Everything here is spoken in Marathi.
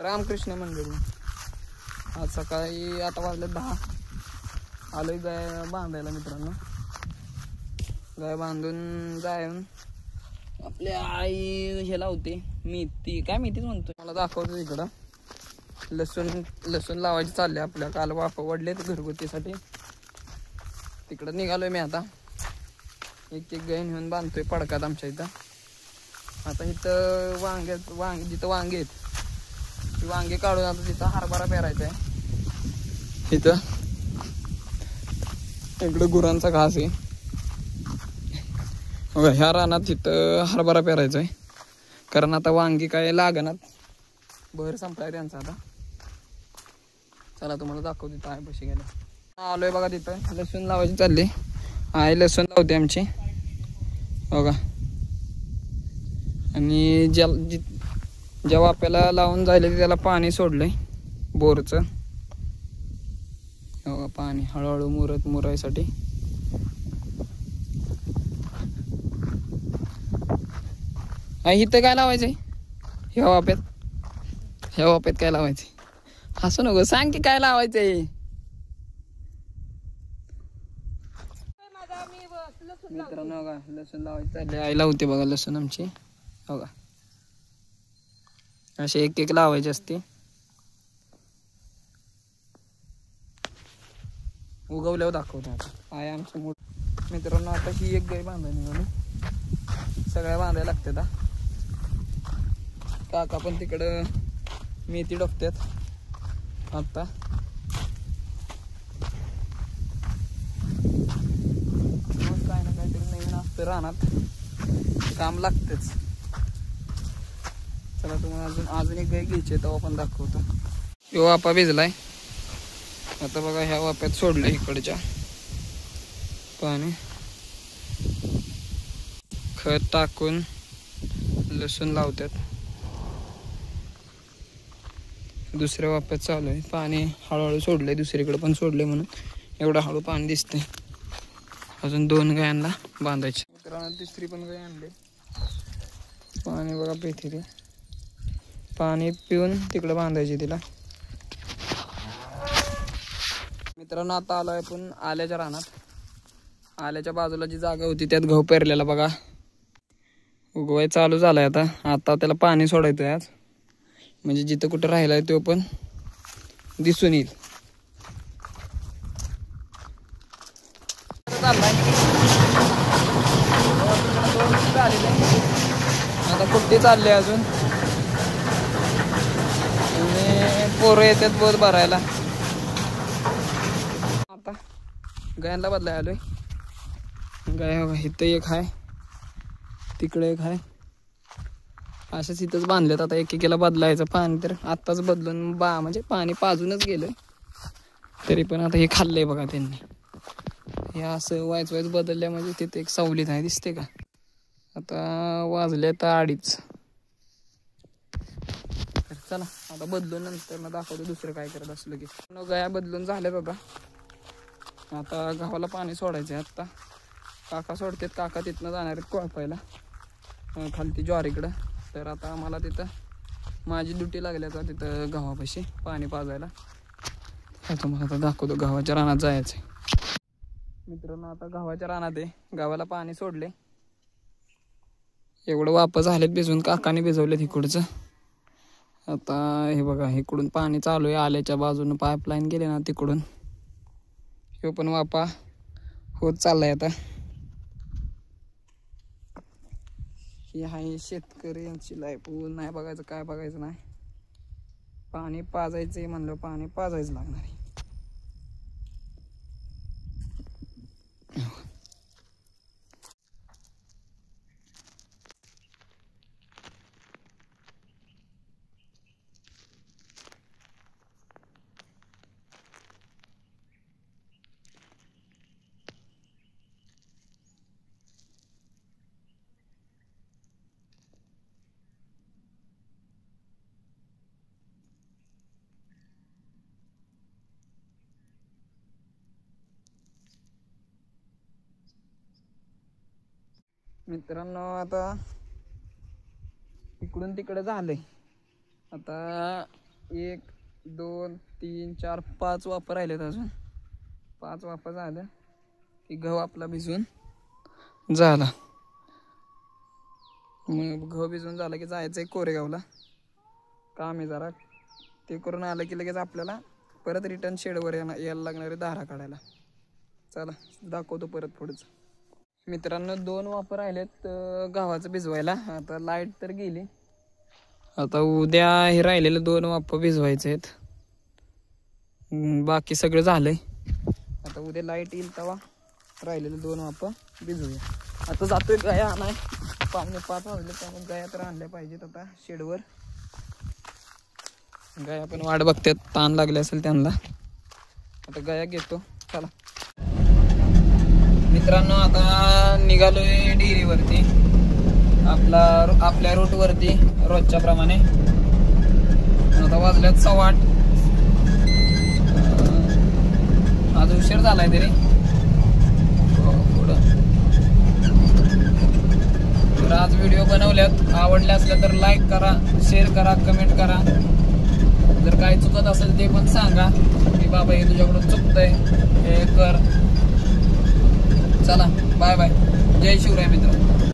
रामकृष्ण मंदिर. आज सकाळी 8 वाजले 10 आलोय गाय बांधायला मित्रांनो. गाय बांधून जाऊन आपली आई हे लावते मेथी, काय मेथीच म्हणतो मला दाखवतो. इकडं लसूण लावायची चालले आपल्या. काल वाफा वडले घरगुतीसाठी. तिकडं निघालोय मी आता. एक गाय नेऊन बांधतोय पडकात आमच्या इथं. आता इथं जिथं वांगे आहेत ती वांगे काढून आता तिथं हरभरा पेरायचा आहे. इथं इकडं गुरांचा घास आहे. ह्या रानात तिथं हरभरा पेरायचा आहे. कारण आता वांगी काय लागणार, बहर संपलाय त्यांचा आता. चला तुम्हाला दाखवतो तिथं आहे कशी गेलं. आलोय बघा तिथं लसूण लावायची चालली आहे. लसूण लावते आमची बघा. आणि ज्या वाप्याला लावून जायला त्याला पाणी सोडलंय बोरचं. बघा पाणी हळूहळू मुरायसाठी. इथं काय लावायचंय ह्या वाप्यात काय लावायचंय? हसू नको, सांग की काय लावायचंय. मित्रांनो बघा लसूण लावायची चालली. आई लावते बघा लसूण आमची बघा. असे एक लावायचे असते. उगवल्यावर दाखवतो आता. आहे आमचं मोठ मित्रांनो. आता ही एक गाय बांधायला निघाली. सगळ्या बांधायला लागतात. काका पण तिकडं मेथी डोकतात आता. काय ना काहीतरी नवीन असतं रानात, काम लागतेच. चला तुम्हाला अजून एक गाय घ्यायची तेव्हा पण दाखवतो. यो वापा भिजलाय आता बघा. ह्या वाप्यात सोडलं इकडच्या पाणी. खत टाकून लसूण लावतात. दुसऱ्या वाप्यात चालू आहे. पाणी हळूहळू सोडलंय. दुसरीकडे पण सोडलंय म्हणून एवढं हळू पाणी दिसतंय. अजून 2 गायांना बांधायचे. मित्रांनो तिसरी पण गाय आणली. पाणी बघा पेथे ते. पाणी पिऊन तिकडे बांधायचे तिला. मित्रांनो आता आलोय आपण आल्याच्या रानात. आल्याच्या बाजूला जी जागा होती त्यात गहू पेरलेला बघा. उगवाय चालू झालाय आता. त्याला पाणी सोडायचं आज. म्हणजे जिथं कुठं राहिलाय तो पण दिसून येईल. आता कुठे चालले अजून. आणि पोरं येतात बोध भरायला. आता गायांना बदलाय आलोय. गाय इथं एक आहे, तिकडे एक आहे. अशाच इथंच बांधल्यात. आता एकेकीला बदलायचं. पाणी तर आत्ताच बदलून म्हणजे पाणी पाजूनच गेलंय. तरी पण आता हे खाल्लंय बघा त्यांनी. हे असं वायच बदलल्या म्हणजे तिथे एक सावलीत आहे दिसते का. आता वाजले तर 2:30. चला आता बदलून नंतर ना दाखवतो दुसरं काय करत असलं की. गाया बदलून झाल्या बघा. आता गव्हाला पाणी सोडायचं आहे. आत्ता काका सोडतात. काका तिथनं जाणार आहेत कोळपायला खालती ज्वारीकडं. तर आता मला तिथं माझी ड्युटी लागली आता तिथं गव्हापाशी पाणी पाजायला. तुम्हाला आता दाखवतो. गव्हाच्या रानात जायचं आहे मित्रांनो. आता गव्हाच्या रानात आहे. गव्हाला पाणी सोडले. एवढं वापस झालेत भिजून. काकाने भिजवले तिकडचं. आता हे बघा इकडून पाणी चालू आहे. आल्याच्या बाजूनं पाईपलाईन गेले ना तिकडून. हे पण वापा होत चाललाय आता. ही आहे शेतकरी यांची लाईफ. ऊन नाही बघायचं, काय बघायचं नाही. पाणी पाजायचंय म्हणलं पाणी पाजायचं लागणार आहे. मित्रांनो आता इकडून तिकडे झालंय. आता 1 2 3 4 5 वापर राहिलेत अजून. 5 वापर झाल्या की गहू आपला भिजून झाला. मग गहू भिजून झाला की जायचं आहे कोरेगावला. काम आहे जरा, ते करून आलं की लगेच आपल्याला परत रिटर्न शेडवर यायला लागणारे दारा काढायला. चला दाखवतो परत पुढचं. मित्रांनो 2 वापर राहिलेत गव्हाचं भिजवायला. आता लाईट तर गेली. आता उद्या हे राहिलेले 2 वापर भिजवायचे आहेत. बाकी सगळं झालंय. आता उद्या लाईट येईल तेव्हा राहिलेले 2 वापर भिजवूया. आता जातोय गाया आणाय. 5 वाजले त्यामुळे गाया तर आणल्या पाहिजेत आता शेडवर. गाया पण वाट बघतात, ताण लागले असेल त्यांना. आता गाया घेतो. चला मित्रांनो आता निघालोय डेअरीवरती, आपल्या रूटवरती रोजच्या प्रमाणे. आता वाजल्यात 8:15. आज उशीर झालाय तरी. तर आज व्हिडिओ बनवल्यात, आवडले असल्या तर लाईक करा, शेअर करा, कमेंट करा. जर काय चुकत असेल ते पण सांगा की बाबा हे तुझ्याकडून चुकतंय, हे कर. चला बाय बाय. जय शिवराय मित्र.